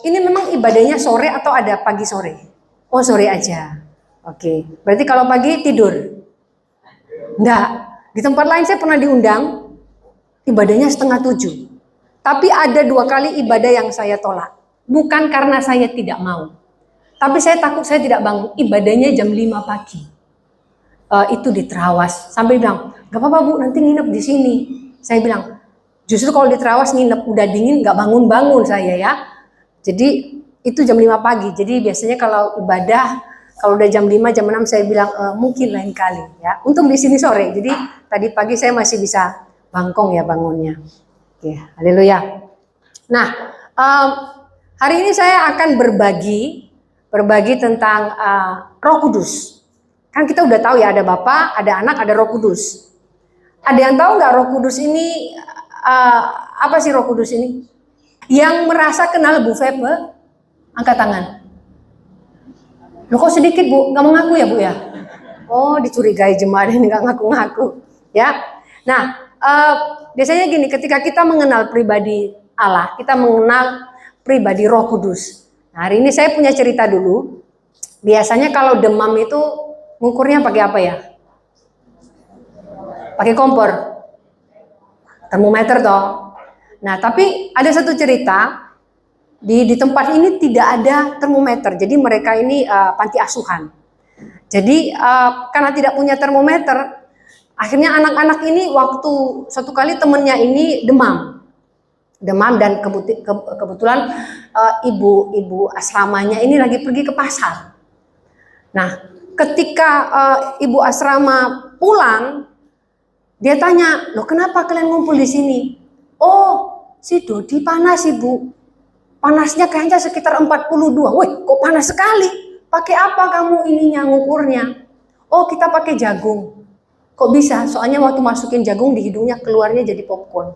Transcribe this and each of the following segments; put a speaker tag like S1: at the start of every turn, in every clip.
S1: Ini memang ibadahnya sore atau ada pagi sore? Oh, sore aja. Oke. Berarti kalau pagi tidur? Enggak. Di tempat lain saya pernah diundang, ibadahnya 6:30. Tapi ada 2 kali ibadah yang saya tolak. Bukan karena saya tidak mau. Tapi saya takut saya tidak bangun. Ibadahnya jam 5 pagi. Itu di Terawas. Sampai bilang, gak apa-apa Bu, nanti nginep di sini. Saya bilang, justru kalau di Terawas nginep udah dingin gak bangun-bangun saya ya. Jadi itu jam 5 pagi. Jadi biasanya kalau ibadah kalau udah jam 5 jam 6 saya bilang mungkin lain kali ya. Untung di sini sore. Jadi tadi pagi saya masih bisa bangkong ya bangunnya. Oke, haleluya. Nah, hari ini saya akan berbagi tentang Roh Kudus. Kan kita udah tahu ya ada Bapa, ada Anak, ada Roh Kudus. Ada yang tahu nggak Roh Kudus ini apa sih Roh Kudus ini? Yang merasa kenal Bu Febe, angkat tangan. Loh kok sedikit Bu, nggak mengaku ya Bu ya? Oh dicurigai jemaat ini nggak ngaku-ngaku ya. Nah biasanya gini, ketika kita mengenal pribadi Allah, kita mengenal pribadi Roh Kudus. Nah, hari ini saya punya cerita dulu. Biasanya kalau demam itu ngukurnya pakai apa ya? Pakai kompor, termometer toh. Nah, tapi ada satu cerita di tempat ini tidak ada termometer. Jadi mereka ini panti asuhan. Jadi karena tidak punya termometer, akhirnya anak-anak ini waktu satu kali temennya ini demam dan kebetulan ibu asramanya ini lagi pergi ke pasar. Nah, ketika ibu asrama pulang, dia tanya, loh kenapa kalian ngumpul di sini? Oh, si Dodi panas Ibu. Panasnya kayaknya sekitar 42. Wih, kok panas sekali? Pakai apa kamu ininya ngukurnya? Oh, kita pakai jagung. Kok bisa? Soalnya waktu masukin jagung di hidungnya keluarnya jadi popcorn.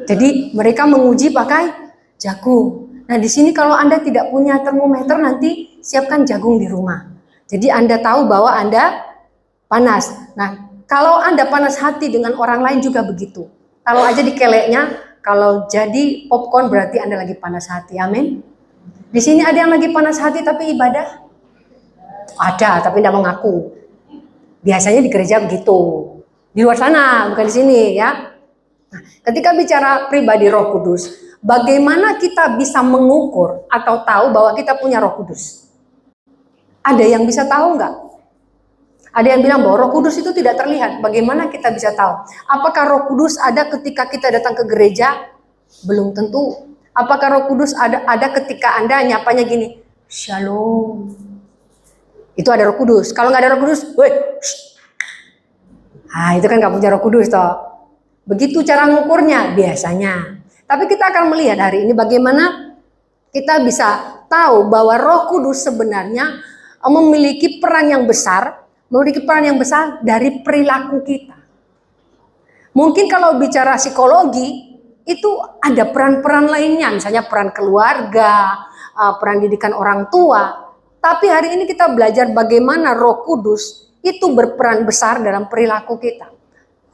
S1: Jadi mereka menguji pakai jagung. Nah, di sini kalau Anda tidak punya termometer nanti siapkan jagung di rumah. Jadi Anda tahu bahwa Anda panas. Nah, kalau Anda panas hati dengan orang lain juga begitu. Kalau aja dikeleknya, kalau jadi popcorn berarti Anda lagi panas hati. Amin. Di sini ada yang lagi panas hati tapi ibadah? Ada, tapi tidak mengaku. Biasanya di gereja begitu. Di luar sana, bukan di sini ya. Nah, ketika bicara pribadi Roh Kudus, bagaimana kita bisa mengukur atau tahu bahwa kita punya Roh Kudus? Ada yang bisa tahu nggak? Ada yang bilang bahwa Roh Kudus itu tidak terlihat. Bagaimana kita bisa tahu? Apakah Roh Kudus ada ketika kita datang ke gereja? Belum tentu. Apakah Roh Kudus ada ketika Anda nyapanya gini, Shalom. Itu ada Roh Kudus. Kalau nggak ada Roh Kudus, woi. Ah, itu kan nggak punya Roh Kudus toh. Begitu cara ngukurnya biasanya. Tapi kita akan melihat hari ini bagaimana kita bisa tahu bahwa Roh Kudus sebenarnya memiliki peran yang besar dari perilaku kita. Mungkin kalau bicara psikologi, itu ada peran-peran lainnya, misalnya peran keluarga, peran didikan orang tua. Tapi hari ini kita belajar bagaimana Roh Kudus itu berperan besar dalam perilaku kita.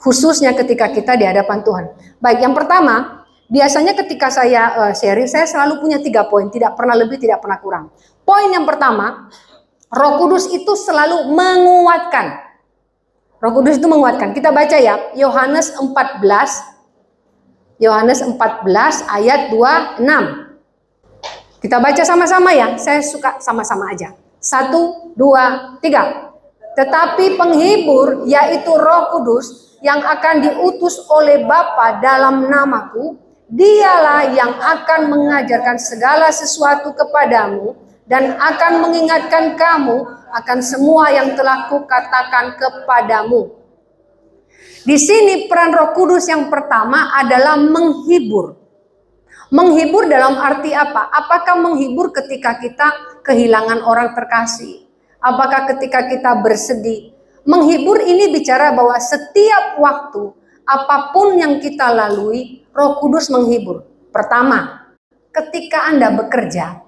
S1: Khususnya ketika kita di hadapan Tuhan. Baik, yang pertama, biasanya ketika saya sharing, saya selalu punya 3 poin, tidak pernah lebih, tidak pernah kurang. Poin yang pertama, Roh Kudus itu selalu menguatkan. Roh Kudus itu menguatkan. Kita baca ya, Yohanes 14 ayat 26. Kita baca sama-sama ya. Saya suka sama-sama aja. 1, 2, 3. Tetapi penghibur yaitu Roh Kudus yang akan diutus oleh Bapa dalam namaku, dialah yang akan mengajarkan segala sesuatu kepadamu dan akan mengingatkan kamu akan semua yang telah kukatakan kepadamu. Di sini peran Roh Kudus yang pertama adalah menghibur. Menghibur dalam arti apa? Apakah menghibur ketika kita kehilangan orang terkasih? Apakah ketika kita bersedih? Menghibur ini bicara bahwa setiap waktu, apapun yang kita lalui, Roh Kudus menghibur. Pertama, ketika Anda bekerja,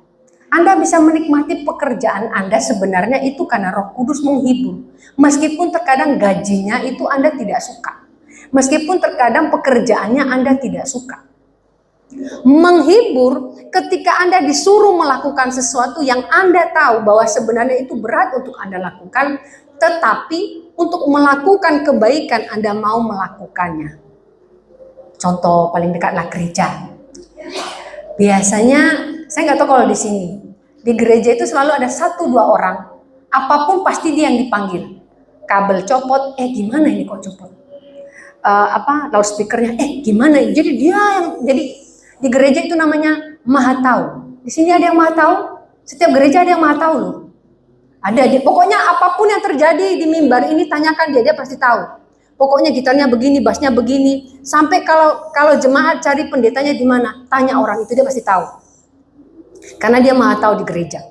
S1: Anda bisa menikmati pekerjaan Anda sebenarnya itu karena Roh Kudus menghibur. Meskipun terkadang gajinya itu Anda tidak suka. Meskipun terkadang pekerjaannya Anda tidak suka. Menghibur ketika Anda disuruh melakukan sesuatu yang Anda tahu bahwa sebenarnya itu berat untuk Anda lakukan, tetapi untuk melakukan kebaikan Anda mau melakukannya. Contoh paling dekatlah gereja. Biasanya, saya nggak tahu kalau di sini, di gereja itu selalu ada 1-2 orang, apapun pasti dia yang dipanggil. Kabel copot, gimana ini kok copot? Loudspeakernya, gimana? Jadi dia yang di gereja itu namanya maha tahu. Di sini ada yang maha tahu. Setiap gereja ada yang maha tahu loh. Ada dia. Pokoknya apapun yang terjadi di mimbar ini tanyakan dia pasti tahu. Pokoknya gitarnya begini, bassnya begini. Sampai kalau jemaat cari pendetanya di mana, tanya orang itu dia pasti tahu. Karena dia maha tahu di gereja.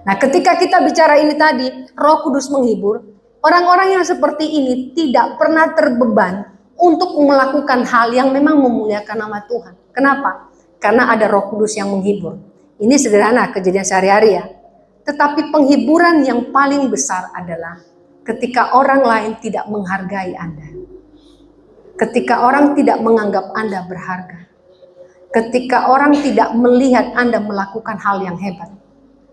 S1: Nah, ketika kita bicara ini tadi, Roh Kudus menghibur, orang-orang yang seperti ini tidak pernah terbeban untuk melakukan hal yang memang memuliakan nama Tuhan. Kenapa? Karena ada Roh Kudus yang menghibur. Ini sederhana kejadian sehari-hari ya. Tetapi penghiburan yang paling besar adalah ketika orang lain tidak menghargai Anda. Ketika orang tidak menganggap Anda berharga. Ketika orang tidak melihat Anda melakukan hal yang hebat.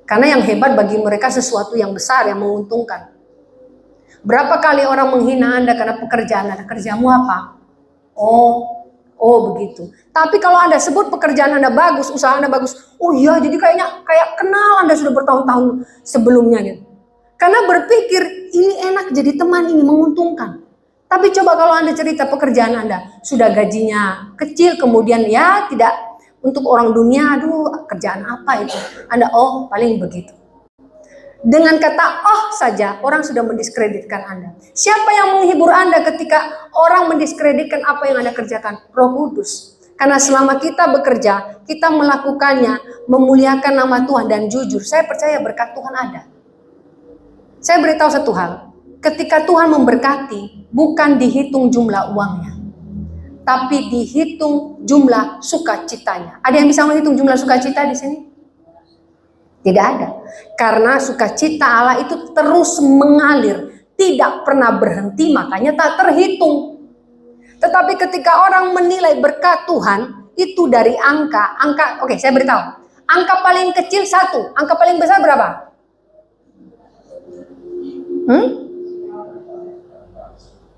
S1: Karena yang hebat bagi mereka sesuatu yang besar, yang menguntungkan. Berapa kali orang menghina Anda karena pekerjaan Anda? Kerjamu apa? Oh begitu. Tapi kalau Anda sebut pekerjaan Anda bagus, usaha Anda bagus, oh iya, jadi kayak kenal Anda sudah bertahun-tahun sebelumnya gitu. Karena berpikir ini enak jadi teman, ini menguntungkan. Tapi coba kalau Anda cerita pekerjaan Anda, sudah gajinya kecil, kemudian ya tidak untuk orang dunia, aduh kerjaan apa itu? Anda paling begitu. Dengan kata saja orang sudah mendiskreditkan Anda. Siapa yang menghibur Anda ketika orang mendiskreditkan apa yang Anda kerjakan? Roh Kudus. Karena selama kita bekerja, kita melakukannya, memuliakan nama Tuhan dan jujur. Saya percaya berkat Tuhan ada. Saya beritahu satu hal. Ketika Tuhan memberkati, bukan dihitung jumlah uangnya, tapi dihitung jumlah sukacitanya. Ada yang bisa menghitung jumlah sukacita di sini? Tidak ada. Karena sukacita Allah itu terus mengalir, tidak pernah berhenti, makanya tak terhitung. Tetapi ketika orang menilai berkat Tuhan, itu dari angka, oke, saya beritahu. Angka paling kecil 1, angka paling besar berapa?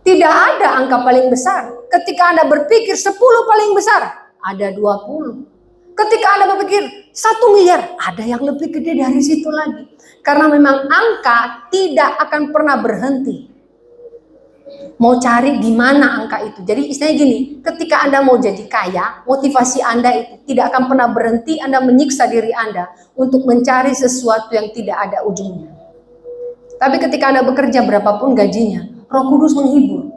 S1: Tidak ada angka paling besar. Ketika Anda berpikir 10 paling besar, ada 20. Ketika Anda berpikir 1 miliar, ada yang lebih gede dari situ lagi. Karena memang angka tidak akan pernah berhenti. Mau cari di mana angka itu. Jadi istilahnya gini, ketika Anda mau jadi kaya, motivasi Anda itu tidak akan pernah berhenti. Anda menyiksa diri Anda untuk mencari sesuatu yang tidak ada ujungnya. Tapi ketika Anda bekerja berapapun gajinya, Roh Kudus menghibur.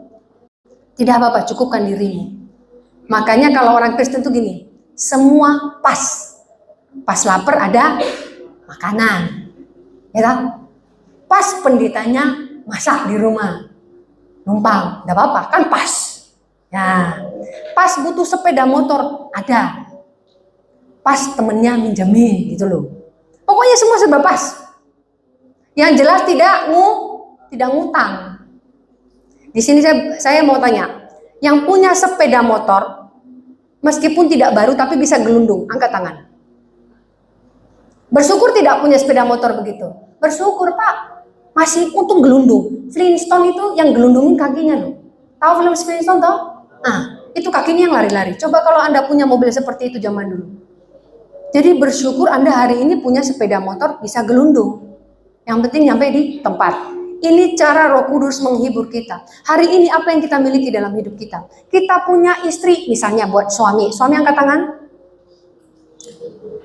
S1: Tidak apa-apa, cukupkan dirimu. Makanya kalau orang Kristen itu gini, semua pas. Pas lapar ada makanan. Ya kan? Pas pendetanya masak di rumah. Numpang, enggak apa-apa, kan pas. Ya. Pas butuh sepeda motor, ada. Pas temennya minjemin gitu loh. Pokoknya semua serba pas. Yang jelas tidak ngutang. Di sini saya mau tanya, yang punya sepeda motor meskipun tidak baru tapi bisa gelundung, angkat tangan. Bersyukur tidak punya sepeda motor begitu? Bersyukur Pak, masih untung gelundung. Flintstone itu yang gelundungin kakinya loh. Tahu film Flintstone toh? Nah, itu kakinya yang lari-lari. Coba kalau Anda punya mobil seperti itu zaman dulu. Jadi bersyukur Anda hari ini punya sepeda motor bisa gelundung. Yang penting nyampe di tempat. Ini cara Roh Kudus menghibur kita. Hari ini apa yang kita miliki dalam hidup kita? Kita punya istri, misalnya buat suami. Suami angkat tangan.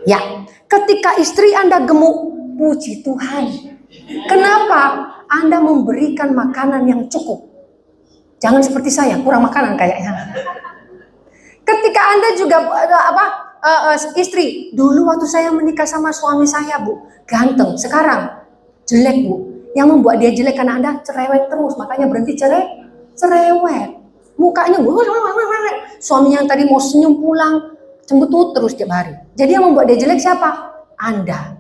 S1: Ya, ketika istri Anda gemuk, puji Tuhan. Kenapa? Anda memberikan makanan yang cukup. Jangan seperti saya, kurang makanan kayaknya. Ketika Anda juga istri, dulu waktu saya menikah sama suami saya, Bu, ganteng. Sekarang jelek, Bu. Yang membuat dia jelek karena Anda cerewet terus, makanya berhenti cerewet. Mukanya suaminya yang tadi mau senyum pulang, cembetut terus tiap hari. Jadi yang membuat dia jelek siapa? Anda.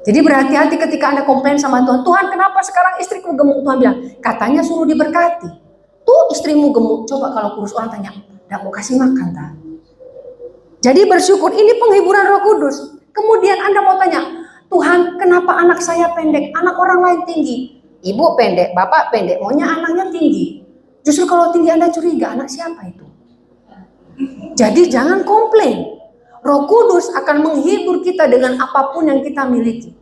S1: Jadi berhati-hati ketika Anda komplain sama Tuhan. Tuhan, kenapa sekarang istriku gemuk? Tuhan bilang, katanya suruh diberkati. Tuh istrimu gemuk. Coba kalau kurus orang tanya, enggak mau kasih makan tak? Jadi bersyukur ini penghiburan Roh Kudus. Kemudian Anda mau tanya, Tuhan, kenapa anak saya pendek, anak orang lain tinggi? Ibu pendek, bapak pendek, maunya anaknya tinggi. Justru kalau tinggi Anda curiga, anak siapa itu? Jadi jangan komplain. Roh Kudus akan menghibur kita dengan apapun yang kita miliki.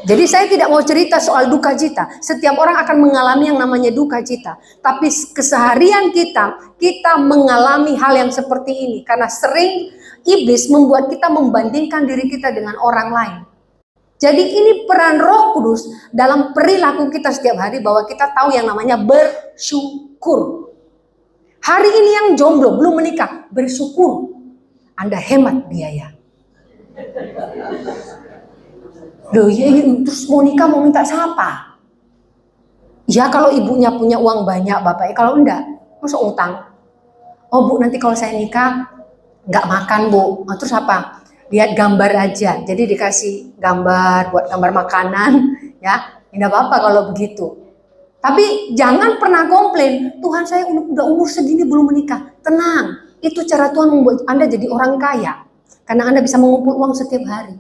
S1: Jadi saya tidak mau cerita soal duka cita. Setiap orang akan mengalami yang namanya duka cita. Tapi keseharian kita mengalami hal yang seperti ini. Karena sering iblis membuat kita membandingkan diri kita dengan orang lain. Jadi ini peran Roh Kudus dalam perilaku kita setiap hari, bahwa kita tahu yang namanya bersyukur. Hari ini yang jomblo belum menikah, bersyukur. Anda hemat biaya. Loh ya, terus mau nikah mau minta siapa? Ya kalau ibunya punya uang banyak, bapaknya kalau enggak, masa utang. Oh bu, nanti kalau saya nikah nggak makan bu. Nah, terus apa? Lihat gambar aja. Jadi dikasih gambar buat gambar makanan, ya. Tidak apa-apa kalau begitu. Tapi jangan pernah komplain, Tuhan saya udah umur segini belum menikah. Tenang, itu cara Tuhan membuat Anda jadi orang kaya. Karena Anda bisa mengumpul uang setiap hari.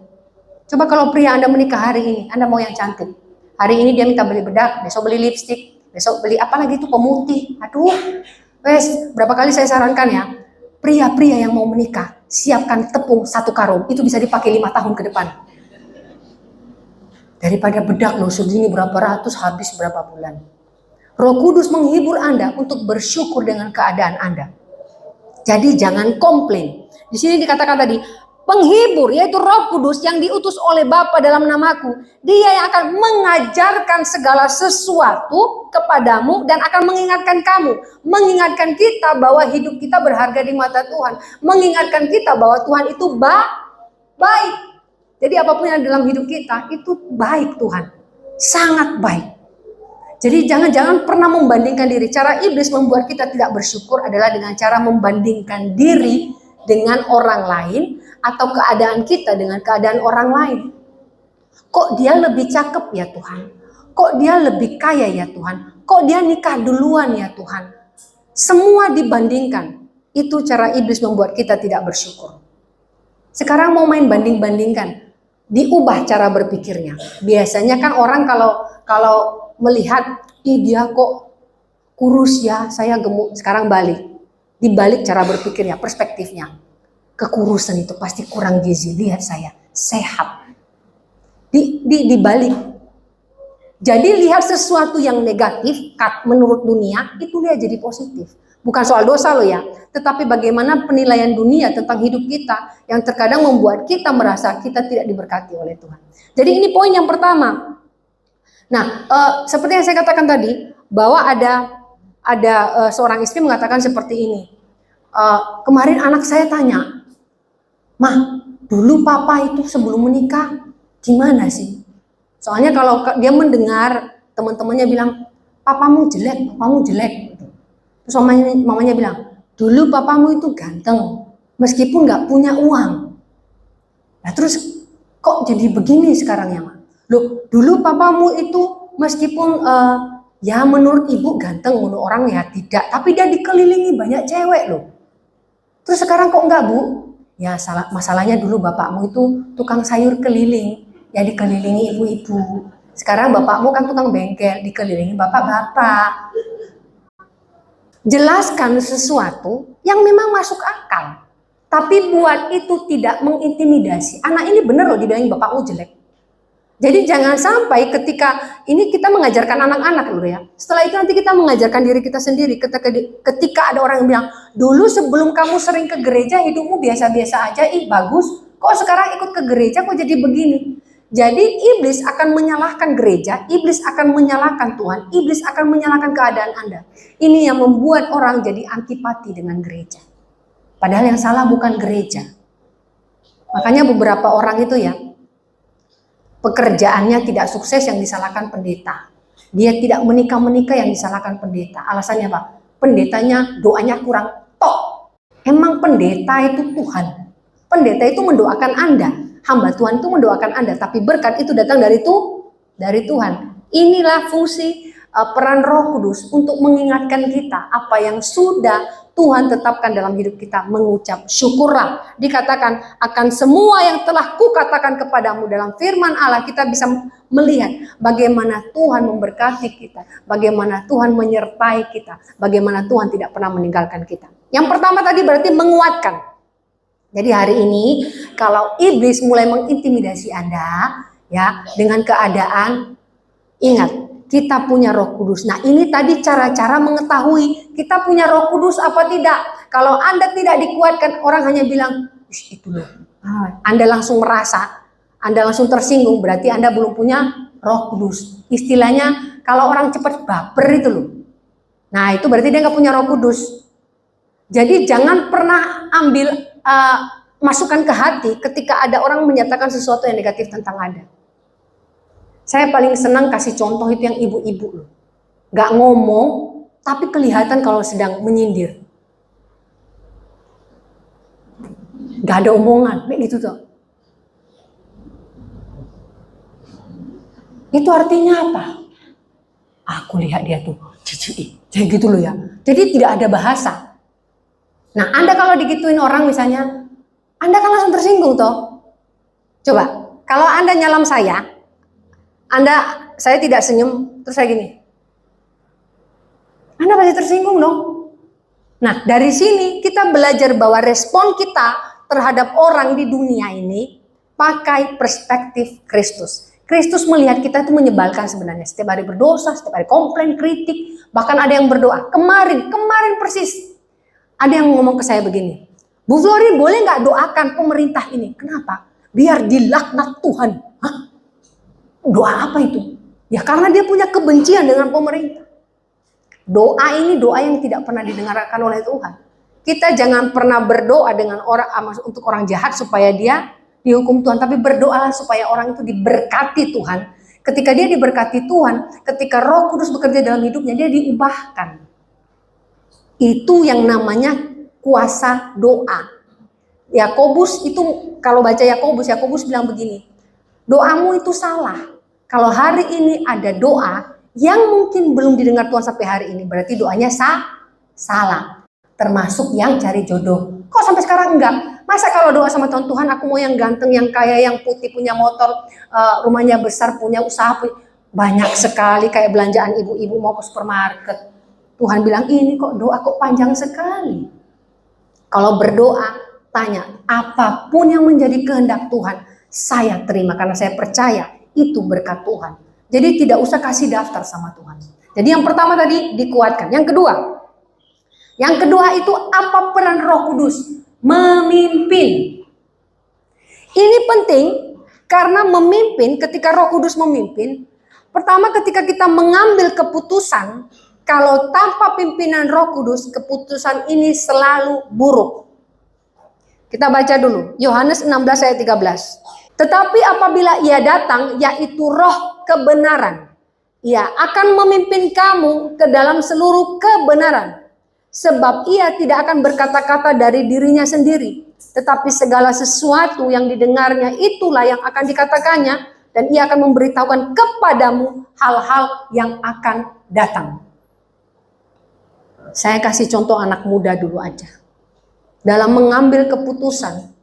S1: Coba kalau pria Anda menikah hari ini, Anda mau yang cantik. Hari ini dia minta beli bedak, besok beli lipstik, besok beli apa lagi itu pemutih. Aduh, wes berapa kali saya sarankan ya, pria-pria yang mau menikah, siapkan tepung 1 karung, itu bisa dipakai 5 tahun ke depan. Daripada bedak loh segini berapa ratus, habis berapa bulan. Roh Kudus menghibur Anda untuk bersyukur dengan keadaan Anda. Jadi jangan komplain. Di sini dikatakan tadi, penghibur yaitu Roh Kudus yang diutus oleh Bapa dalam namaku. Dia yang akan mengajarkan segala sesuatu kepadamu dan akan mengingatkan kamu. Mengingatkan kita bahwa hidup kita berharga di mata Tuhan. Mengingatkan kita bahwa Tuhan itu baik. Jadi apapun yang dalam hidup kita itu baik Tuhan. Sangat baik. Jadi jangan pernah membandingkan diri. Cara iblis membuat kita tidak bersyukur adalah dengan cara membandingkan diri dengan orang lain, atau keadaan kita dengan keadaan orang lain. Kok dia lebih cakep ya Tuhan? Kok dia lebih kaya ya Tuhan? Kok dia nikah duluan ya Tuhan? Semua dibandingkan. Itu cara iblis membuat kita tidak bersyukur. Sekarang mau main banding-bandingkan. Diubah cara berpikirnya. Biasanya kan orang kalau melihat, ih dia kok kurus ya, saya gemuk. Sekarang balik. Dibalik cara berpikirnya, perspektifnya. Kekurusan itu pasti kurang gizi. Lihat saya, sehat. Dibalik. Jadi lihat sesuatu yang negatif, menurut dunia, itu lihat jadi positif. Bukan soal dosa loh ya. Tetapi bagaimana penilaian dunia tentang hidup kita, yang terkadang membuat kita merasa kita tidak diberkati oleh Tuhan. Jadi ini poin yang pertama. Nah, seperti yang saya katakan tadi, bahwa ada seorang istri mengatakan seperti ini. Kemarin anak saya tanya, Mah, dulu papa itu sebelum menikah gimana sih? Soalnya kalau dia mendengar teman-temannya bilang, papamu jelek. Terus mamanya bilang, dulu papamu itu ganteng, meskipun nggak punya uang. Nah terus kok jadi begini sekarang ya Ma? Loh, dulu papamu itu meskipun ya menurut ibu ganteng, menurut orang ya tidak, tapi dia dikelilingi banyak cewek loh. Terus sekarang kok enggak Bu? Ya masalahnya dulu bapakmu itu tukang sayur keliling, ya dikelilingi ibu-ibu. Sekarang bapakmu kan tukang bengkel, dikelilingi bapak-bapak. Jelaskan sesuatu yang memang masuk akal, tapi buat itu tidak mengintimidasi. Anak ini bener loh dibilangin bapakmu jelek. Jadi jangan sampai ketika ini kita mengajarkan anak-anak dulu ya. Setelah itu nanti kita mengajarkan diri kita sendiri. Ketika ada orang yang bilang, dulu sebelum kamu sering ke gereja hidupmu biasa-biasa aja, ih bagus. Kok sekarang ikut ke gereja kok jadi begini? Jadi iblis akan menyalahkan gereja, iblis akan menyalahkan Tuhan, iblis akan menyalahkan keadaan Anda. Ini yang membuat orang jadi antipati dengan gereja. Padahal yang salah bukan gereja. Makanya beberapa orang itu ya, pekerjaannya tidak sukses yang disalahkan pendeta. Dia tidak menikah yang disalahkan pendeta. Alasannya apa? Pendetanya doanya kurang tok. Emang pendeta itu Tuhan. Pendeta itu mendoakan Anda. Hamba Tuhan itu mendoakan Anda. Tapi berkat itu datang dari Tuhan. Inilah fungsi peran Roh Kudus untuk mengingatkan kita apa yang sudah Tuhan tetapkan dalam hidup kita mengucap syukurlah. Dikatakan akan semua yang telah kukatakan kepadamu dalam firman Allah, kita bisa melihat bagaimana Tuhan memberkati kita, bagaimana Tuhan menyertai kita, bagaimana Tuhan tidak pernah meninggalkan kita. Yang pertama tadi berarti menguatkan. Jadi hari ini kalau iblis mulai mengintimidasi Anda ya dengan keadaan, ingat kita punya Roh Kudus. Nah, ini tadi cara-cara mengetahui kita punya Roh Kudus apa tidak. Kalau Anda tidak dikuatkan, orang hanya bilang, itu loh. Anda langsung merasa, Anda langsung tersinggung, berarti Anda belum punya Roh Kudus. Istilahnya, kalau orang cepat baper itu loh. Nah, itu berarti dia nggak punya Roh Kudus. Jadi jangan pernah ambil masukan ke hati ketika ada orang menyatakan sesuatu yang negatif tentang Anda. Saya paling senang kasih contoh itu yang ibu-ibu loh. Gak ngomong, tapi kelihatan kalau sedang menyindir. Gak ada omongan, gitu tuh. Itu artinya apa? Aku lihat dia tuh, cici, kayak gitu loh ya. Jadi tidak ada bahasa. Nah, Anda kalau digituin orang misalnya, Anda kan langsung tersinggung toh. Coba, kalau Anda nyalam saya tidak senyum, terus saya gini. Anda pasti tersinggung dong. Nah, dari sini kita belajar bahwa respon kita terhadap orang di dunia ini pakai perspektif Kristus. Kristus melihat kita itu menyebalkan sebenarnya. Setiap hari berdosa, setiap hari komplain, kritik, bahkan ada yang berdoa. Kemarin persis, ada yang ngomong ke saya begini, Bu Flori boleh nggak doakan pemerintah ini? Kenapa? Biar dilaknat Tuhan. Hah? Doa apa itu? Ya karena dia punya kebencian dengan pemerintah. Doa ini doa yang tidak pernah didengarkan oleh Tuhan. Kita jangan pernah berdoa dengan orang untuk orang jahat supaya dia dihukum Tuhan, tapi berdoalah supaya orang itu diberkati Tuhan. Ketika dia diberkati Tuhan, ketika Roh Kudus bekerja dalam hidupnya, dia diubahkan. Itu yang namanya kuasa doa. Yakobus itu kalau baca Yakobus bilang begini, doamu itu salah. Kalau hari ini ada doa yang mungkin belum didengar Tuhan sampai hari ini, berarti doanya salah. Termasuk yang cari jodoh. Kok sampai sekarang enggak? Masa kalau doa sama Tuhan, aku mau yang ganteng, yang kaya, yang putih, punya motor, rumahnya besar, punya usaha, banyak sekali kayak belanjaan ibu-ibu mau ke supermarket. Tuhan bilang ini kok doa kok panjang sekali. Kalau berdoa, tanya apapun yang menjadi kehendak Tuhan, saya terima karena saya percaya itu berkat Tuhan. Jadi tidak usah kasih daftar sama Tuhan. Jadi yang pertama tadi dikuatkan. Yang kedua itu apa peran Roh Kudus? Memimpin. Ini penting karena memimpin, ketika Roh Kudus memimpin, pertama ketika kita mengambil keputusan, kalau tanpa pimpinan Roh Kudus, keputusan ini selalu buruk. Kita baca dulu Yohanes 16 ayat 13. Tetapi apabila ia datang, yaitu Roh kebenaran, ia akan memimpin kamu ke dalam seluruh kebenaran. Sebab ia tidak akan berkata-kata dari dirinya sendiri, tetapi segala sesuatu yang didengarnya itulah yang akan dikatakannya, dan ia akan memberitahukan kepadamu hal-hal yang akan datang. Saya kasih contoh anak muda dulu aja. Dalam mengambil keputusan,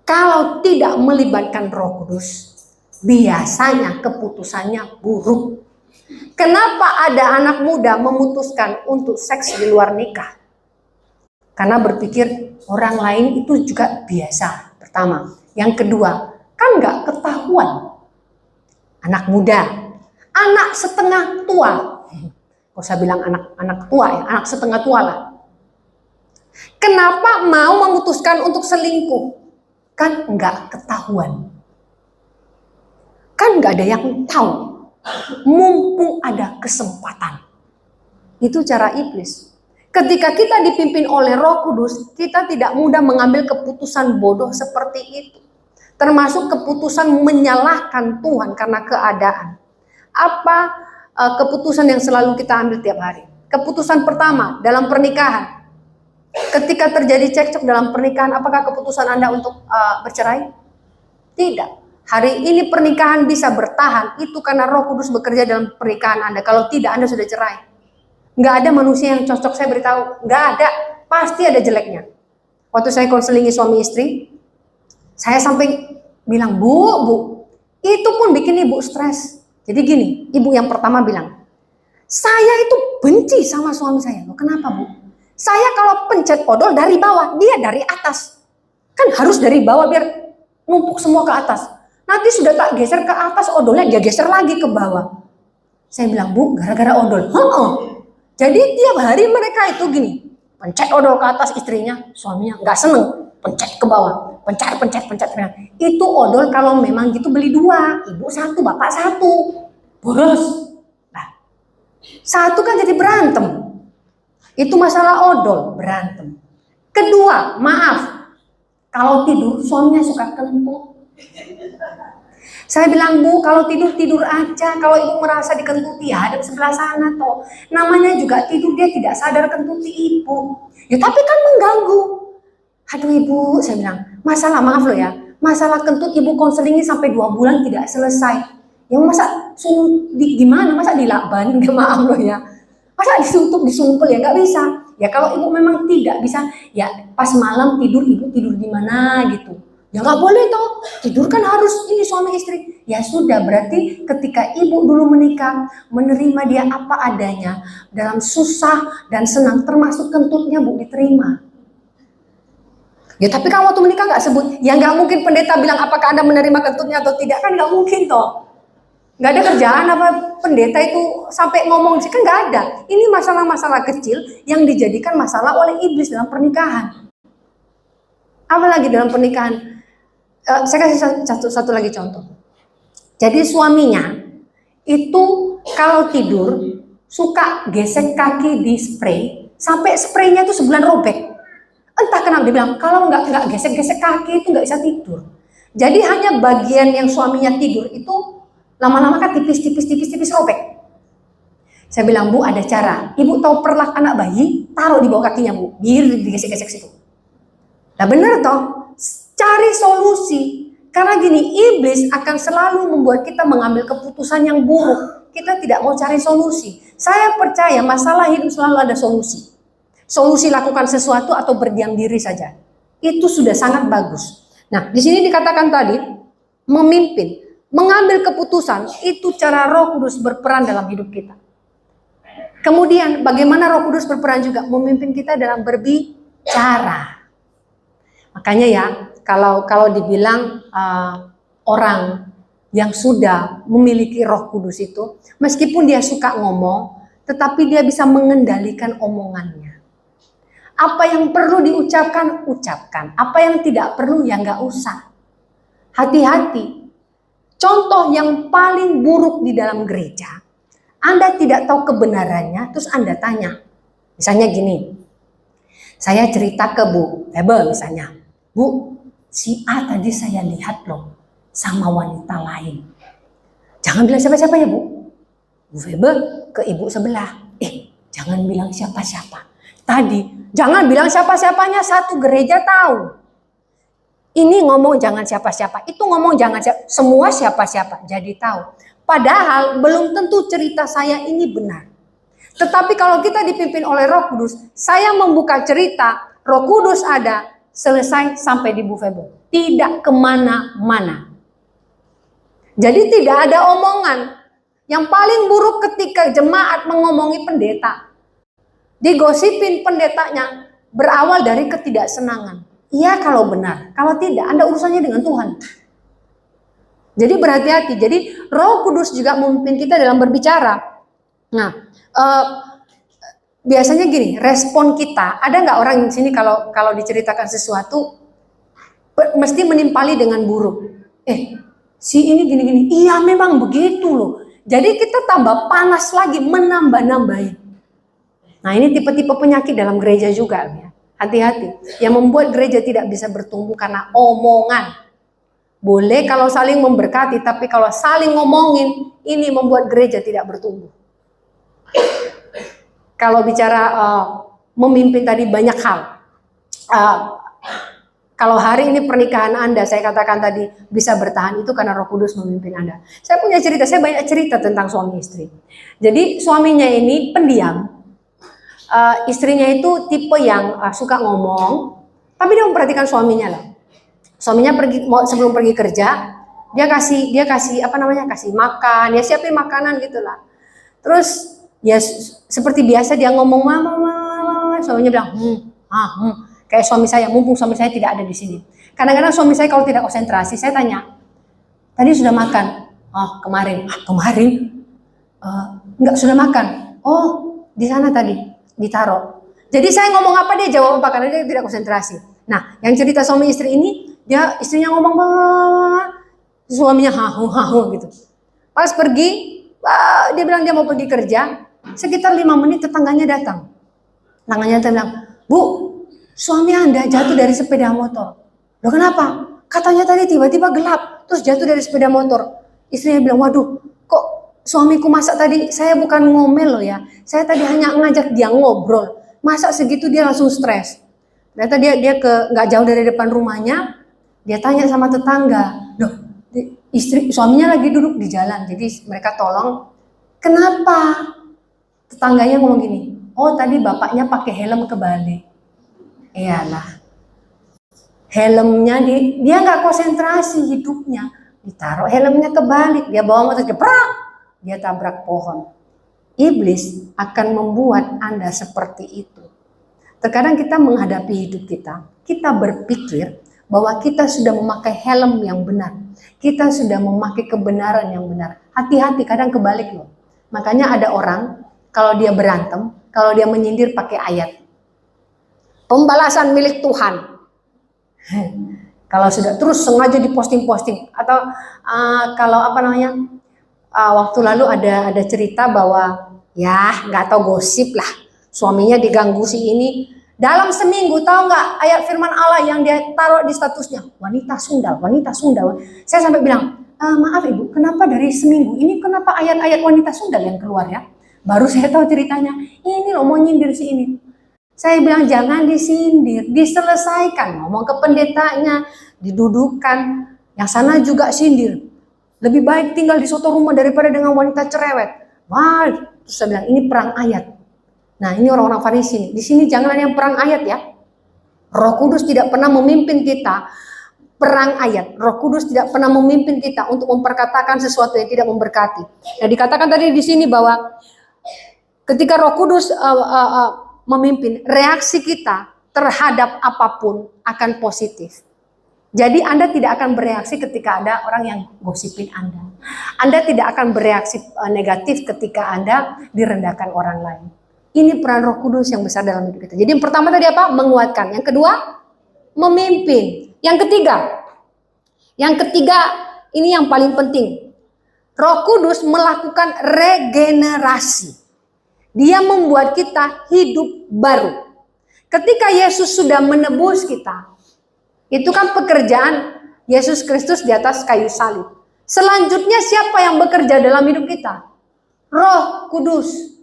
S1: kalau tidak melibatkan Roh Kudus, biasanya keputusannya buruk. Kenapa ada anak muda memutuskan untuk seks di luar nikah? Karena berpikir orang lain itu juga biasa, pertama. Yang kedua, kan nggak ketahuan. Anak muda, anak setengah tua. Kok saya bilang anak tua ya, anak setengah tua lah. Kenapa mau memutuskan untuk selingkuh? Kan nggak ketahuan. Kan nggak ada yang tahu. Mumpung ada kesempatan. Itu cara iblis. Ketika kita dipimpin oleh Roh Kudus, kita tidak mudah mengambil keputusan bodoh seperti itu. Termasuk keputusan menyalahkan Tuhan karena keadaan. Apa keputusan yang selalu kita ambil tiap hari? Keputusan pertama dalam pernikahan. Ketika terjadi cekcok dalam pernikahan, apakah keputusan Anda untuk bercerai? Tidak. Hari ini pernikahan bisa bertahan, itu karena Roh Kudus bekerja dalam pernikahan Anda. Kalau tidak, Anda sudah cerai. Nggak ada manusia yang cocok, saya beritahu, nggak ada, pasti ada jeleknya. Waktu saya konselingi suami istri, saya sampai bilang, Bu, itu pun bikin ibu stres. Jadi gini, ibu yang pertama bilang, saya itu benci sama suami saya. Loh, kenapa Bu? Saya kalau pencet odol dari bawah, dia dari atas. Kan harus dari bawah biar numpuk semua ke atas. Nanti sudah tak geser ke atas odolnya, dia geser lagi ke bawah. Saya bilang, Bu, gara-gara odol. Jadi tiap hari mereka itu gini, pencet odol ke atas istrinya, suaminya nggak seneng, pencet ke bawah, pencet. Itu odol kalau memang gitu beli 2, ibu 1, bapak 1, boros. Nah, 1 kan jadi berantem. Itu masalah odol, berantem. Kedua, maaf, kalau tidur suaminya suka kentut. Saya bilang, Bu, kalau tidur aja. Kalau ibu merasa dikentuti, ya hadap sebelah sana toh. Namanya juga tidur, dia tidak sadar kentuti ibu. Ya tapi kan mengganggu. Aduh ibu, saya bilang, masalah, maaf loh ya, masalah kentut ibu konselingi sampai 2 bulan tidak selesai. Ya masa gimana, masa dilakban, maaf loh ya. Masa disumpel ya, nggak bisa. Ya kalau ibu memang tidak bisa, ya pas malam tidur, ibu tidur di mana gitu. Ya nggak boleh toh, tidur kan harus ini suami istri. Ya sudah, berarti ketika ibu dulu menikah, menerima dia apa adanya, dalam susah dan senang, termasuk kentutnya Bu diterima. Ya tapi kalau waktu menikah nggak sebut, ya nggak mungkin pendeta bilang apakah Anda menerima kentutnya atau tidak, kan nggak mungkin toh. Nggak ada kerjaan apa pendeta itu sampai ngomong sih, kan nggak ada. Ini masalah-masalah kecil yang dijadikan masalah oleh iblis dalam pernikahan. Apalagi dalam pernikahan. Saya kasih satu lagi contoh. Jadi suaminya itu kalau tidur suka gesek kaki di spray sampai spraynya itu sebulan robek. Entah kenapa dia bilang kalau nggak gesek-gesek kaki itu nggak bisa tidur. Jadi hanya bagian yang suaminya tidur itu lama-lama kan tipis robek. Saya bilang, Bu, ada cara. Ibu tahu perlak anak bayi, taruh di bawah kakinya Bu, biar digesek-gesek situ. Nah bener toh. Cari solusi, karena gini, iblis akan selalu membuat kita mengambil keputusan yang buruk. Kita tidak mau cari solusi. Saya percaya masalah hidup selalu ada solusi. Solusi lakukan sesuatu atau berdiam diri saja. Itu sudah sangat bagus. Nah, di sini dikatakan tadi, memimpin, mengambil keputusan, itu cara Roh Kudus berperan dalam hidup kita. Kemudian, bagaimana Roh Kudus berperan juga memimpin kita dalam berbicara. Makanya ya, kalau dibilang orang yang sudah memiliki Roh Kudus itu, meskipun dia suka ngomong, tetapi dia bisa mengendalikan omongannya. Apa yang perlu diucapkan, ucapkan. Apa yang tidak perlu, ya nggak usah. Hati-hati. Contoh yang paling buruk di dalam gereja, Anda tidak tahu kebenarannya, terus Anda tanya. Misalnya gini, saya cerita ke Bu Febe misalnya, Bu, si A tadi saya lihat loh sama wanita lain. Jangan bilang siapa-siapa ya Bu. Bu Febe ke ibu sebelah. Jangan bilang siapa-siapa. Tadi jangan bilang siapa-siapanya, satu gereja tahu. Ini ngomong jangan siapa-siapa, itu ngomong jangan siapa, semua siapa-siapa jadi tahu. Padahal belum tentu cerita saya ini benar. Tetapi kalau kita dipimpin oleh Roh Kudus, saya membuka cerita, Roh Kudus ada, selesai sampai di Bu Febe. Tidak kemana-mana. Jadi tidak ada omongan. Yang paling buruk ketika jemaat mengomongi pendeta. Digosipin pendetanya berawal dari ketidaksenangan. Iya kalau benar. Kalau tidak, Anda urusannya dengan Tuhan. Jadi berhati-hati. Jadi Roh Kudus juga memimpin kita dalam berbicara. Nah, biasanya gini, respon kita, ada nggak orang di sini kalau diceritakan sesuatu mesti menimpali dengan buruk. Si ini gini-gini, iya memang begitu loh. Jadi kita tambah panas lagi, menambah-nambahin. Nah ini tipe-tipe penyakit dalam gereja juga. Ya. Hati-hati, yang membuat gereja tidak bisa bertumbuh karena omongan. Boleh kalau saling memberkati, tapi kalau saling ngomongin, ini membuat gereja tidak bertumbuh. Kalau bicara memimpin tadi banyak hal. Kalau hari ini pernikahan Anda, saya katakan tadi bisa bertahan itu karena Roh Kudus memimpin Anda. Saya punya cerita, saya banyak cerita tentang suami istri. Jadi suaminya ini pendiam, istrinya itu tipe yang suka ngomong, tapi dia memperhatikan suaminya lah. Suaminya sebelum pergi kerja, dia kasih apa namanya, kasih makan, dia siapin makanan gitulah. Terus ya seperti biasa dia ngomong mama, suaminya bilang kayak suami saya, mumpung suami saya tidak ada di sini. Kadang-kadang suami saya kalau tidak konsentrasi, saya tanya, tadi sudah makan? Oh kemarin, enggak sudah makan. Oh di sana tadi ditaruh. Jadi saya ngomong apa dia jawab apa karena dia tidak konsentrasi. Nah yang cerita suami istri ini, istrinya ngomong suaminya hahu gitu. Pas pergi, dia bilang dia mau pergi kerja. Sekitar 5 menit tetangganya datang. Tetangganya bilang, Bu, suami Anda jatuh dari sepeda motor. Loh kenapa? Katanya tadi tiba-tiba gelap, terus jatuh dari sepeda motor. Istrinya bilang, waduh, kok suamiku masak tadi? Saya bukan ngomel loh ya. Saya tadi hanya ngajak dia ngobrol. Masak segitu dia langsung stres. Ternyata dia nggak jauh dari depan rumahnya. Dia tanya sama tetangga, loh, suaminya lagi duduk di jalan. Jadi mereka tolong. Kenapa? Tetangganya ngomong gini, oh tadi bapaknya pakai helm kebalik. Iyalah, helmnya dia nggak konsentrasi hidupnya, ditaruh helmnya kebalik, dia bawa motor jebrak, dia tabrak pohon. Iblis akan membuat Anda seperti itu. Terkadang kita menghadapi hidup kita berpikir bahwa kita sudah memakai helm yang benar, kita sudah memakai kebenaran yang benar. Hati-hati, kadang kebalik loh. Makanya ada orang kalau dia berantem, kalau dia menyindir pakai ayat. Pembalasan milik Tuhan. Kalau sudah terus sengaja diposting-posting atau kalau apa namanya? Waktu lalu ada cerita bahwa ya nggak tahu gosip lah, suaminya diganggu si ini. Dalam seminggu tahu nggak ayat firman Allah yang dia taruh di statusnya, wanita sundal, wanita sundal. Saya sampai bilang, maaf ibu, kenapa dari seminggu ini kenapa ayat-ayat wanita sundal yang keluar ya? Baru saya tahu ceritanya, ini loh mau nyindir si ini. Saya bilang jangan disindir, diselesaikan. Ngomong ke pendetanya, didudukan. Yang sana juga sindir. Lebih baik tinggal di suatu rumah daripada dengan wanita cerewet. Wah, terus saya bilang ini perang ayat. Nah ini orang-orang Farisi. Di sini jangan ada yang perang ayat ya. Roh Kudus tidak pernah memimpin kita perang ayat. Roh Kudus tidak pernah memimpin kita untuk memperkatakan sesuatu yang tidak memberkati. Nah dikatakan tadi di sini bahwa ketika Roh Kudus memimpin, reaksi kita terhadap apapun akan positif. Jadi Anda tidak akan bereaksi ketika ada orang yang gosipin Anda. Anda tidak akan bereaksi negatif ketika Anda direndahkan orang lain. Ini peran Roh Kudus yang besar dalam hidup kita. Jadi yang pertama tadi apa? Menguatkan. Yang kedua, memimpin. Yang ketiga ini yang paling penting. Roh Kudus melakukan regenerasi. Dia membuat kita hidup baru. Ketika Yesus sudah menebus kita, itu kan pekerjaan Yesus Kristus di atas kayu salib. Selanjutnya siapa yang bekerja dalam hidup kita? Roh Kudus.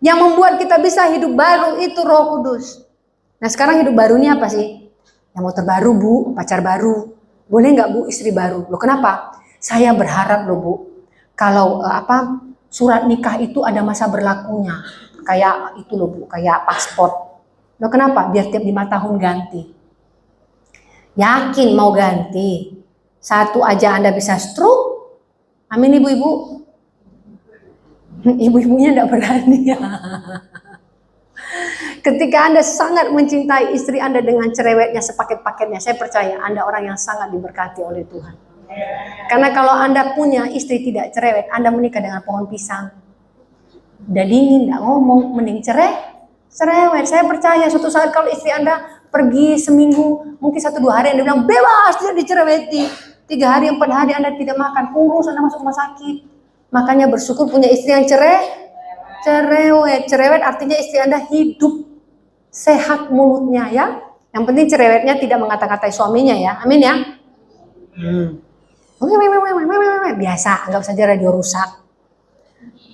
S1: Yang membuat kita bisa hidup baru itu Roh Kudus. Nah sekarang hidup baru ini apa sih? Yang motor baru bu, pacar baru. Boleh nggak bu istri baru? Loh kenapa? Saya berharap loh bu, kalau surat nikah itu ada masa berlakunya. Kayak itu loh bu, kayak paspor. Loh kenapa? Biar tiap 5 tahun ganti. Yakin mau ganti? Satu aja Anda bisa stroke? Amin ibu-ibu. Ibu-ibunya enggak berani. Ketika Anda sangat mencintai istri Anda dengan cerewetnya, sepaket-paketnya, saya percaya Anda orang yang sangat diberkati oleh Tuhan. Karena kalau Anda punya istri tidak cerewet, Anda menikah dengan pohon pisang. Udah dingin, enggak ngomong, mending cerewet. Saya percaya suatu saat kalau istri Anda pergi seminggu, mungkin 1-2 hari Anda bilang bebas, tidak dicereweti. 3 hari, 4 hari Anda tidak makan, kurus, Anda masuk rumah sakit. Makanya bersyukur punya istri yang cerewet. Cerewet artinya istri Anda hidup sehat mulutnya ya. Yang penting cerewetnya tidak mengata-katai suaminya ya. Amin ya. Biasa, anggap saja radio rusak.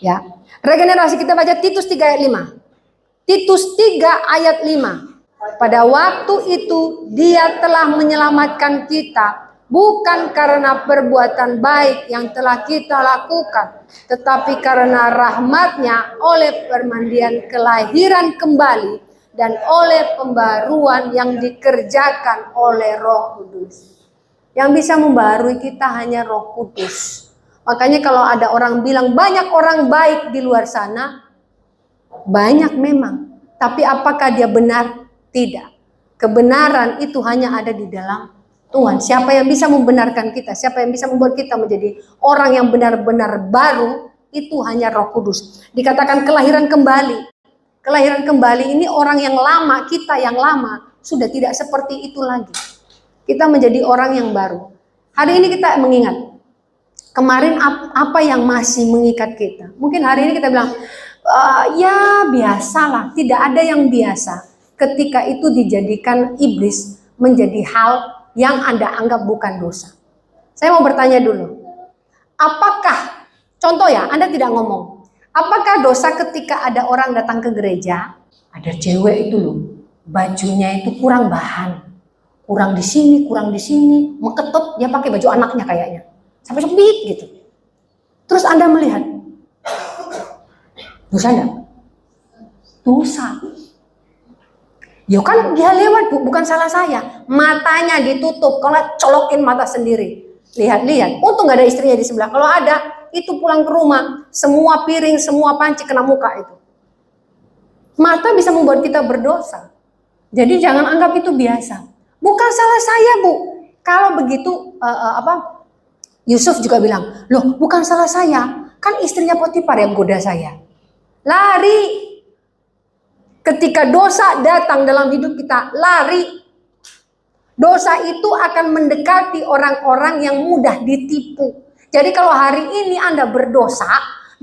S1: Ya. Regenerasi kita baca Titus 3 ayat 5. Titus 3 ayat 5. Pada waktu itu dia telah menyelamatkan kita bukan karena perbuatan baik yang telah kita lakukan, tetapi karena rahmat-Nya oleh permandian kelahiran kembali dan oleh pembaruan yang dikerjakan oleh Roh Kudus. Yang bisa membarui kita hanya Roh Kudus. Makanya kalau ada orang bilang banyak orang baik di luar sana, banyak memang. Tapi apakah dia benar? Tidak. Kebenaran itu hanya ada di dalam Tuhan. Siapa yang bisa membenarkan kita? Siapa yang bisa membuat kita menjadi orang yang benar-benar baru? Itu hanya Roh Kudus. Dikatakan kelahiran kembali. Kelahiran kembali ini orang yang lama, kita yang lama, sudah tidak seperti itu lagi. Kita menjadi orang yang baru. Hari ini kita mengingat. Kemarin apa yang masih mengikat kita? Mungkin hari ini kita bilang, ya biasalah, tidak ada yang biasa. Ketika itu dijadikan iblis menjadi hal yang Anda anggap bukan dosa. Saya mau bertanya dulu, apakah, contoh ya, Anda tidak ngomong, apakah dosa ketika ada orang datang ke gereja, ada cewek itu loh, bajunya itu kurang bahan, kurang di sini, mengketut, dia pakai baju anaknya kayaknya, sampai sempit gitu. Terus Anda melihat, dosa enggak? Dosa. Ya kan dia lewat, bukan salah saya. Matanya ditutup, kalau colokin mata sendiri. Lihat-lihat, untung gak ada istrinya di sebelah. Kalau ada, itu pulang ke rumah, semua piring, semua panci kena muka itu. Mata bisa membuat kita berdosa. Jadi jangan anggap itu biasa. Bukan salah saya, Bu. Kalau begitu, Yusuf juga bilang, loh bukan salah saya, kan istrinya Potifar yang goda saya. Lari. Ketika dosa datang dalam hidup kita, lari. Dosa itu akan mendekati orang-orang yang mudah ditipu. Jadi kalau hari ini Anda berdosa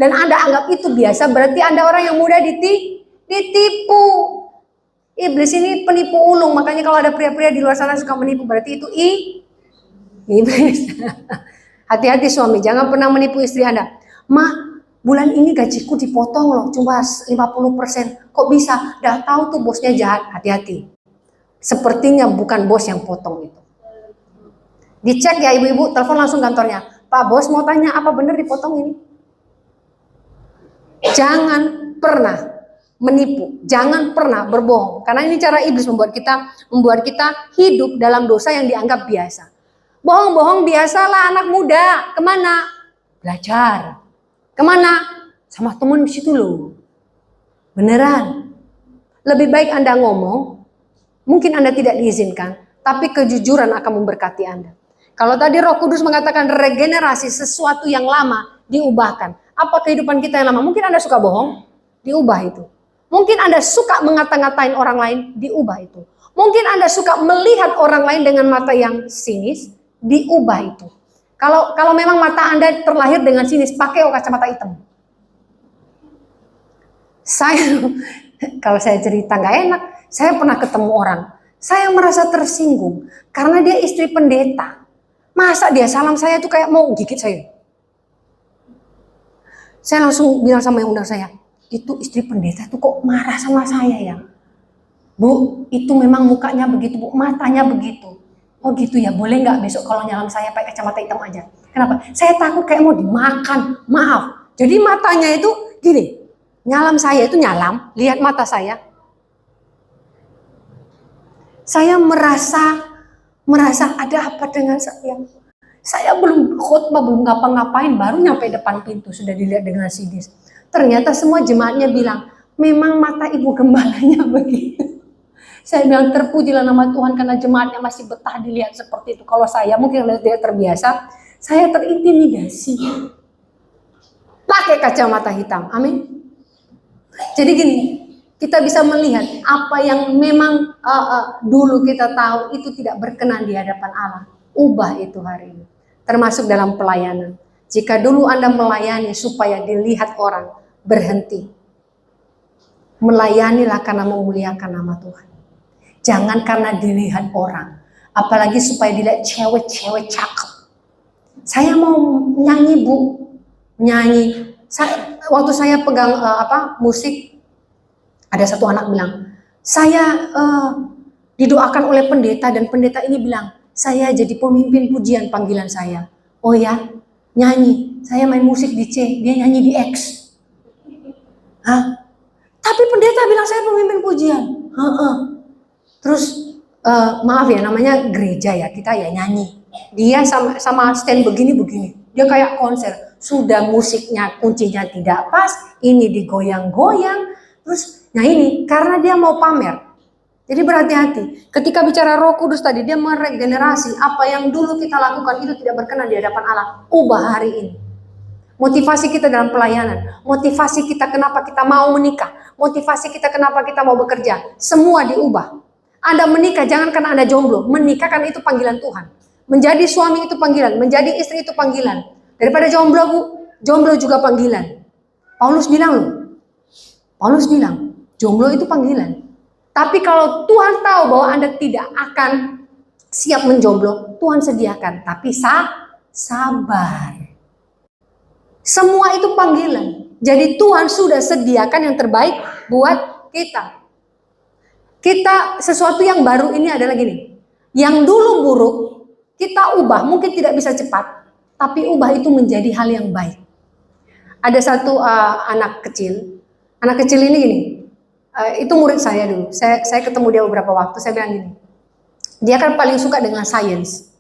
S1: dan Anda anggap itu biasa, berarti Anda orang yang mudah ditipu. Iblis ini penipu ulung, makanya kalau ada pria-pria di luar sana suka menipu, berarti itu iblis. Hati-hati suami, jangan pernah menipu istri Anda. Bulan ini gajiku dipotong loh, cuma 50%. Kok bisa? Dah tahu tuh bosnya jahat, hati-hati. Sepertinya bukan bos yang potong itu. Dicek ya ibu-ibu, telepon langsung kantornya. Pak bos mau tanya, apa benar dipotong ini? Jangan pernah menipu, jangan pernah berbohong. Karena ini cara iblis membuat kita hidup dalam dosa yang dianggap biasa. Bohong-bohong biasalah anak muda. Kemana? Belajar. Kemana? Sama teman di situ loh. Beneran. Lebih baik Anda ngomong, mungkin Anda tidak diizinkan, tapi kejujuran akan memberkati Anda. Kalau tadi Roh Kudus mengatakan regenerasi, sesuatu yang lama diubahkan. Apa kehidupan kita yang lama? Mungkin Anda suka bohong, diubah itu. Mungkin Anda suka ngata-ngatain orang lain, diubah itu. Mungkin Anda suka melihat orang lain dengan mata yang sinis, diubah itu. Kalau memang mata Anda terlahir dengan sinis, pakai kacamata hitam. Kalau saya cerita nggak enak, saya pernah ketemu orang, saya merasa tersinggung karena dia istri pendeta. Masa dia salam saya itu kayak mau gigit saya. Saya langsung bilang sama yang undang saya, itu istri pendeta itu kok marah sama saya ya? Bu, itu memang mukanya begitu, Bu, matanya begitu. Oh gitu ya, boleh nggak besok kalau nyalam saya pakai kacamata hitam aja? Kenapa? Saya takut kayak mau dimakan, maaf. Jadi matanya itu gini, nyalam saya itu nyalam, lihat mata saya. Saya merasa ada apa dengan saya. Saya belum khotbah, belum ngapa-ngapain, baru nyampe depan pintu sudah dilihat dengan sinis. Ternyata semua jemaatnya bilang, memang mata ibu gembalanya begitu. Saya bilang terpujilah nama Tuhan karena jemaatnya masih betah dilihat seperti itu. Kalau saya mungkin tidak terbiasa, saya terintimidasi. Pakai kacamata hitam, amin. Jadi gini, kita bisa melihat apa yang memang dulu kita tahu itu tidak berkenan di hadapan Allah. Ubah itu hari ini. Termasuk dalam pelayanan. Jika dulu Anda melayani supaya dilihat orang, berhenti. Melayanilah karena memuliakan nama Tuhan. Jangan karena dilihat orang. Apalagi supaya dilihat cewek-cewek cakep. Saya mau nyanyi, Bu. Nyanyi. Waktu saya pegang musik, ada satu anak bilang, saya didoakan oleh pendeta dan pendeta ini bilang, saya jadi pemimpin pujian panggilan saya. Oh ya, nyanyi. Saya main musik di C, dia nyanyi di X. Hah? Tapi pendeta bilang saya pemimpin pujian. Terus maaf ya, namanya gereja ya, kita ya nyanyi. Dia sama stand begini. Dia kayak konser. Sudah musiknya kuncinya tidak pas, ini digoyang-goyang. Terus, nah ini karena dia mau pamer. Jadi berhati-hati. Ketika bicara Roh Kudus tadi, dia meregenerasi. Apa yang dulu kita lakukan itu tidak berkenan di hadapan Allah. Ubah hari ini. Motivasi kita dalam pelayanan. Motivasi kita kenapa kita mau menikah. Motivasi kita kenapa kita mau bekerja. Semua diubah. Anda menikah jangan karena Anda jomblo. Menikah karena itu panggilan Tuhan. Menjadi suami itu panggilan. Menjadi istri itu panggilan. Daripada jomblo bu, jomblo juga panggilan. Paulus bilang jomblo itu panggilan. Tapi kalau Tuhan tahu bahwa Anda tidak akan siap menjomblo, Tuhan sediakan. Tapi sabar. Semua itu panggilan. Jadi Tuhan sudah sediakan yang terbaik buat kita. Kita sesuatu yang baru ini adalah gini. Yang dulu buruk, kita ubah. Mungkin tidak bisa cepat. Tapi ubah itu menjadi hal yang baik. Ada satu anak kecil. Anak kecil ini gini. Itu murid saya dulu. Saya ketemu dia beberapa waktu. Saya bilang gini. Dia kan paling suka dengan sains.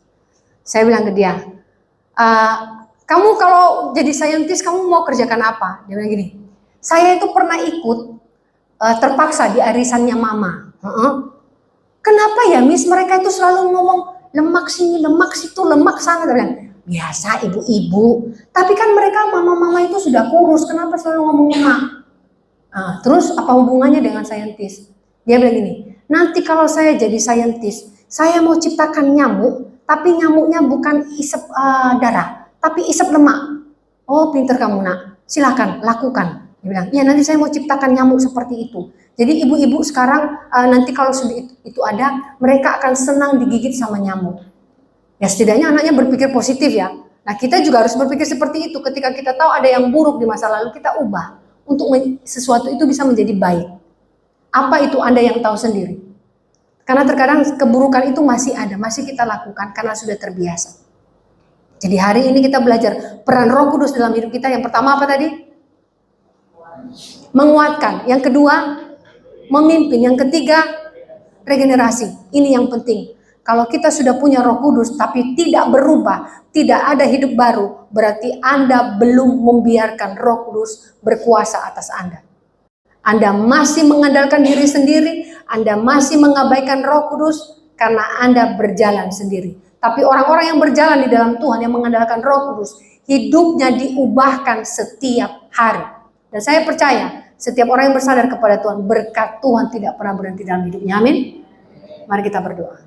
S1: Saya bilang ke dia. Kamu kalau jadi saintis, kamu mau kerjakan apa? Dia bilang gini. Saya itu pernah ikut terpaksa di arisannya mama. Kenapa ya Miss? Mereka itu selalu ngomong lemak sini, lemak situ, lemak sana. Dia bilang, biasa ibu-ibu. Tapi kan mereka mama-mama itu sudah kurus. Kenapa selalu ngomong lemak? Terus apa hubungannya dengan saintis? Dia bilang gini, nanti kalau saya jadi saintis, saya mau ciptakan nyamuk, tapi nyamuknya bukan isep darah, tapi isep lemak. Oh pinter kamu nak, silakan lakukan. Dia bilang, ya nanti saya mau ciptakan nyamuk seperti itu. Jadi ibu-ibu sekarang nanti kalau sudah itu ada, mereka akan senang digigit sama nyamuk. Ya setidaknya anaknya berpikir positif ya. Nah kita juga harus berpikir seperti itu. Ketika kita tahu ada yang buruk di masa lalu, kita ubah. Untuk sesuatu itu bisa menjadi baik. Apa itu Anda yang tahu sendiri? Karena terkadang keburukan itu masih ada, masih kita lakukan karena sudah terbiasa. Jadi hari ini kita belajar peran Roh Kudus dalam hidup kita. Yang pertama apa tadi? Menguatkan. Yang kedua, memimpin. Yang ketiga, regenerasi. Ini yang penting. Kalau kita sudah punya Roh Kudus tapi tidak berubah, tidak ada hidup baru, berarti Anda belum membiarkan Roh Kudus berkuasa atas Anda. Anda masih mengandalkan diri sendiri, Anda masih mengabaikan Roh Kudus karena Anda berjalan sendiri. Tapi orang-orang yang berjalan di dalam Tuhan, yang mengandalkan Roh Kudus, hidupnya diubahkan setiap hari. Dan saya percaya, setiap orang yang bersandar kepada Tuhan, berkat Tuhan tidak pernah berhenti dalam hidupnya. Amin. Mari kita berdoa.